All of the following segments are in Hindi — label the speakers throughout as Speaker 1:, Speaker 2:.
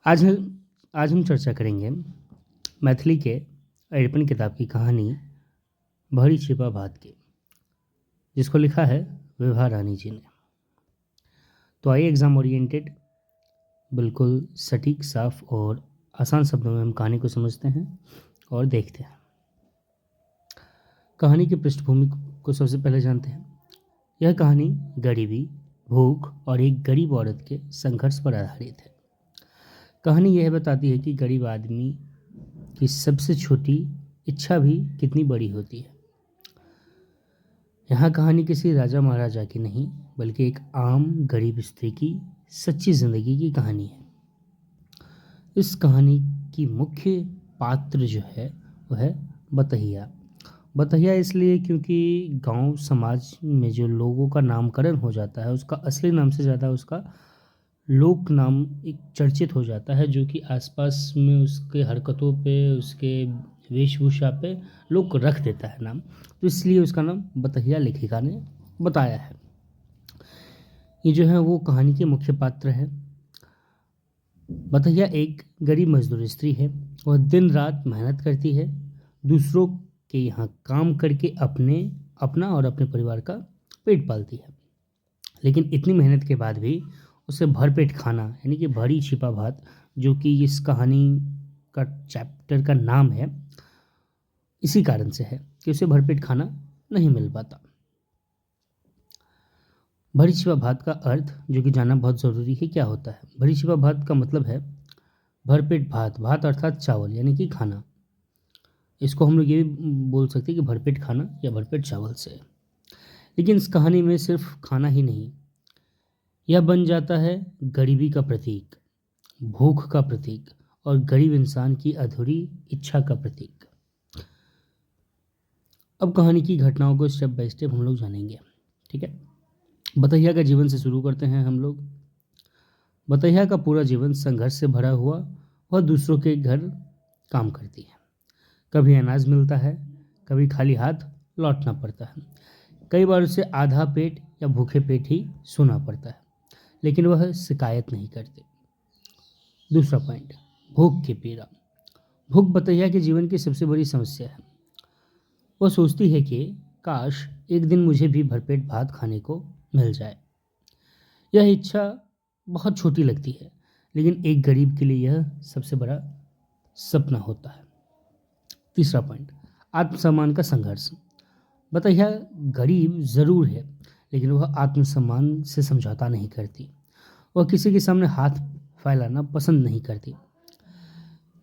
Speaker 1: आज आज हम चर्चा करेंगे मैथिली के अरिपन किताब की कहानी भरी छिपा भात की, जिसको लिखा है विभा रानी जी ने। तो आइए एग्ज़ाम ओरिएंटेड, बिल्कुल सटीक, साफ और आसान शब्दों में हम कहानी को समझते हैं और देखते हैं। कहानी की पृष्ठभूमि को सबसे पहले जानते हैं। यह कहानी गरीबी, भूख और एक गरीब औरत के संघर्ष पर आधारित है। कहानी यह बताती है कि गरीब आदमी की सबसे छोटी इच्छा भी कितनी बड़ी होती है। यहाँ कहानी किसी राजा महाराजा की नहीं, बल्कि एक आम गरीब स्त्री की सच्ची जिंदगी की कहानी है। इस कहानी की मुख्य पात्र जो है वह है बतहिया। बतहिया इसलिए क्योंकि गांव समाज में जो लोगों का नामकरण हो जाता है, उसका असली नाम से ज़्यादा उसका लोक नाम एक चर्चित हो जाता है, जो कि आसपास में उसके हरकतों पे, उसके वेशभूषा पे लोग रख देता है नाम। तो इसलिए उसका नाम बतहिया लेखिका ने बताया है। ये जो है वो कहानी के मुख्य पात्र है। बतहिया एक गरीब मजदूर स्त्री है। वह दिन रात मेहनत करती है, दूसरों के यहाँ काम करके अपना और अपने परिवार का पेट पालती है। लेकिन इतनी मेहनत के बाद भी उसे भरपेट खाना, यानी कि भरी छिपा भात, जो कि इस कहानी का चैप्टर का नाम है, इसी कारण से है कि उसे भरपेट खाना नहीं मिल पाता। भरी छिपा भात का अर्थ जो कि जानना बहुत ज़रूरी है, क्या होता है। भरी छिपा भात का मतलब है भरपेट भात। भात अर्थात चावल, यानी कि खाना। इसको हम लोग ये भी बोल सकते हैं कि भरपेट खाना या भरपेट चावल से। लेकिन इस कहानी में सिर्फ खाना ही नहीं, यह बन जाता है गरीबी का प्रतीक, भूख का प्रतीक और गरीब इंसान की अधूरी इच्छा का प्रतीक। अब कहानी की घटनाओं को स्टेप बाय स्टेप हम लोग जानेंगे, ठीक है। बतहिया का जीवन से शुरू करते हैं हम लोग। बतहिया का पूरा जीवन संघर्ष से भरा हुआ। वह दूसरों के घर काम करती है। कभी अनाज मिलता है, कभी खाली हाथ लौटना पड़ता है। कई बार उसे आधा पेट या भूखे पेट ही सोना पड़ता है, लेकिन वह शिकायत नहीं करते। दूसरा पॉइंट, भूख की पीड़ा। भूख बतहिया के जीवन की सबसे बड़ी समस्या है। वह सोचती है कि काश एक दिन मुझे भी भरपेट भात खाने को मिल जाए। यह इच्छा बहुत छोटी लगती है, लेकिन एक गरीब के लिए यह सबसे बड़ा सपना होता है। तीसरा पॉइंट, आत्मसम्मान का संघर्ष। बतहिया गरीब जरूर है, लेकिन वह आत्मसम्मान से समझौता नहीं करती। वह किसी के सामने हाथ फैलाना पसंद नहीं करती।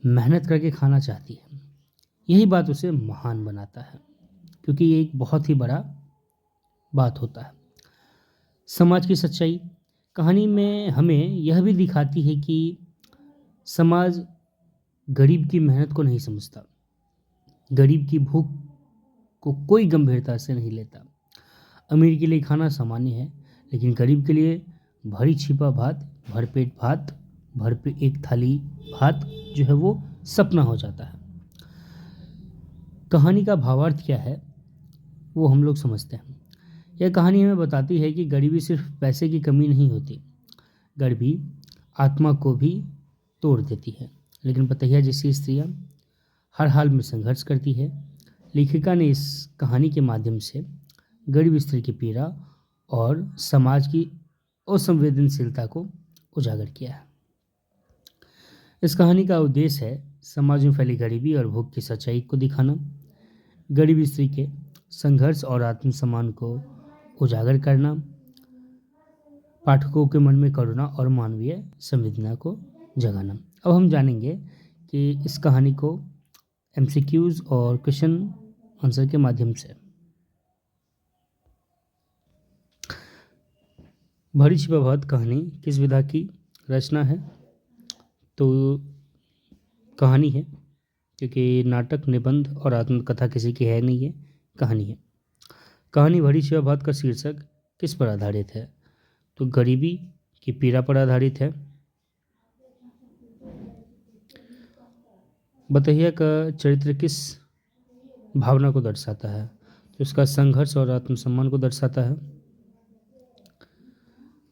Speaker 1: मेहनत करके खाना चाहती है। यही बात उसे महान बनाता है, क्योंकि ये एक बहुत ही बड़ा बात होता है। समाज की सच्चाई। कहानी में हमें यह भी दिखाती है कि समाज गरीब की मेहनत को नहीं समझता, गरीब की भूख को कोई गंभीरता से नहीं लेता। अमीर के लिए खाना सामान्य है, लेकिन गरीब के लिए भरी छिपा भात, भरपेट भात, भरपेट एक थाली भात जो है वो सपना हो जाता है। कहानी का भावार्थ क्या है वो हम लोग समझते हैं। यह कहानी हमें बताती है कि गरीबी सिर्फ पैसे की कमी नहीं होती, गरीबी आत्मा को भी तोड़ देती है। लेकिन बतहिया जैसी स्त्रियाँ हर हाल में संघर्ष करती है। लेखिका ने इस कहानी के माध्यम से गरीब स्त्री की पीड़ा और समाज की असंवेदनशीलता को उजागर किया है। इस कहानी का उद्देश्य है समाज में फैली गरीबी और भूख की सच्चाई को दिखाना, गरीब स्त्री के संघर्ष और आत्मसम्मान को उजागर करना, पाठकों के मन में करुणा और मानवीय संवेदना को जगाना। अब हम जानेंगे कि इस कहानी को एमसीक्यूज और क्वेश्चन आंसर के माध्यम से। भरी छिपा भात कहानी किस विधा की रचना है? तो कहानी है, क्योंकि नाटक, निबंध और आत्मकथा किसी की है नहीं, है कहानी है। कहानी भरी छिपा भात का शीर्षक किस पर आधारित है? तो गरीबी की पीड़ा पर आधारित है। बतहिया का चरित्र किस भावना को दर्शाता है? तो इसका संघर्ष और आत्मसम्मान को दर्शाता है।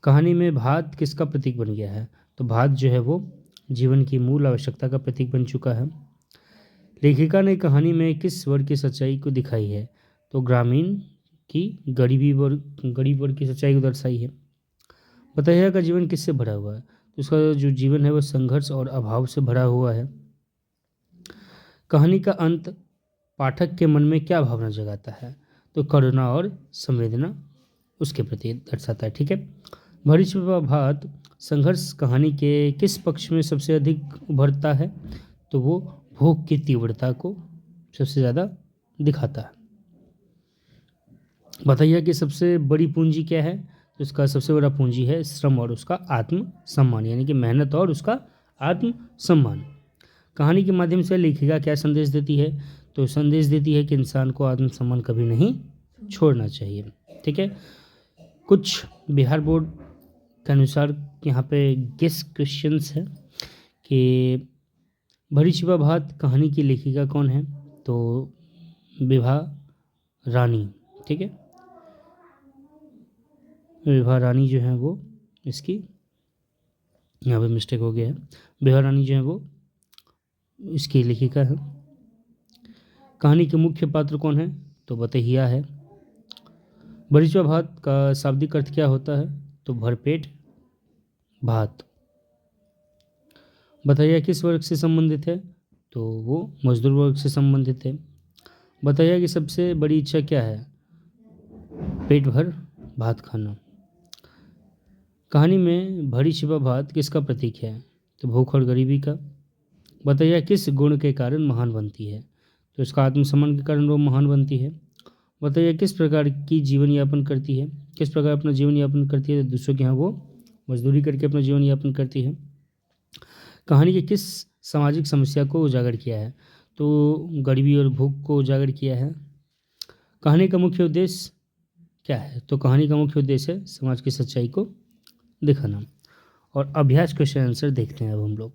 Speaker 1: कहानी में भात किसका प्रतीक बन गया है? तो भात जो है वो जीवन की मूल आवश्यकता का प्रतीक बन चुका है। लेखिका ने कहानी में किस वर्ग की सच्चाई को दिखाई है? तो ग्रामीण की गरीब वर्ग की सच्चाई को दर्शाई है। बताइए का जीवन किससे भरा हुआ है? तो उसका जो जीवन है वह संघर्ष और अभाव से भरा हुआ है। कहानी का अंत पाठक के मन में क्या भावना जगाता है? तो करुणा और संवेदना उसके प्रति दर्शाता है। ठीक है। भविष्य भात संघर्ष कहानी के किस पक्ष में सबसे अधिक उभरता है? तो वो भोग की तीव्रता को सबसे ज़्यादा दिखाता है। बताइए कि सबसे बड़ी पूंजी क्या है? तो उसका सबसे बड़ा पूंजी है श्रम और उसका आत्मसम्मान, यानी कि मेहनत और उसका आत्मसम्मान। कहानी के माध्यम से लेखिका क्या संदेश देती है? तो संदेश देती है कि इंसान को आत्मसम्मान कभी नहीं छोड़ना चाहिए। ठीक है। कुछ बिहार बोर्ड के अनुसार यहाँ पे गेस क्वेश्चंस है कि भरी छिपा भात कहानी की लेखिका कौन है? तो विभा रानी। ठीक है। विभा रानी जो है वो इसकी यहाँ पे मिस्टेक हो गया है। विभा रानी जो है वो इसकी लेखिका है। कहानी के मुख्य पात्र कौन है? तो बतहिया है। भरी छिपा भात का शाब्दिक अर्थ क्या होता है? तो भरपेट भात। बताइए किस वर्ग से संबंधित है? तो वो मजदूर वर्ग से संबंधित है। बताइए कि सबसे बड़ी इच्छा क्या है? पेट भर भात खाना। कहानी में भरी छिपा भात किसका प्रतीक है? तो भूख और गरीबी का। बताइए किस गुण के कारण महान बनती है? तो इसका आत्मसम्मान के कारण वो महान बनती है। बताइए किस प्रकार की जीवन यापन करती है? किस प्रकार अपना जीवन यापन करती है? तो दूसरों के यहाँ वो मजदूरी करके अपना जीवन यापन करती है। कहानी के किस सामाजिक समस्या को उजागर किया है? तो गरीबी और भूख को उजागर किया है। कहानी का मुख्य उद्देश्य क्या है? तो कहानी का मुख्य उद्देश्य है समाज की सच्चाई को दिखाना। और अभ्यास क्वेश्चन आंसर देखते हैं अब हम लोग।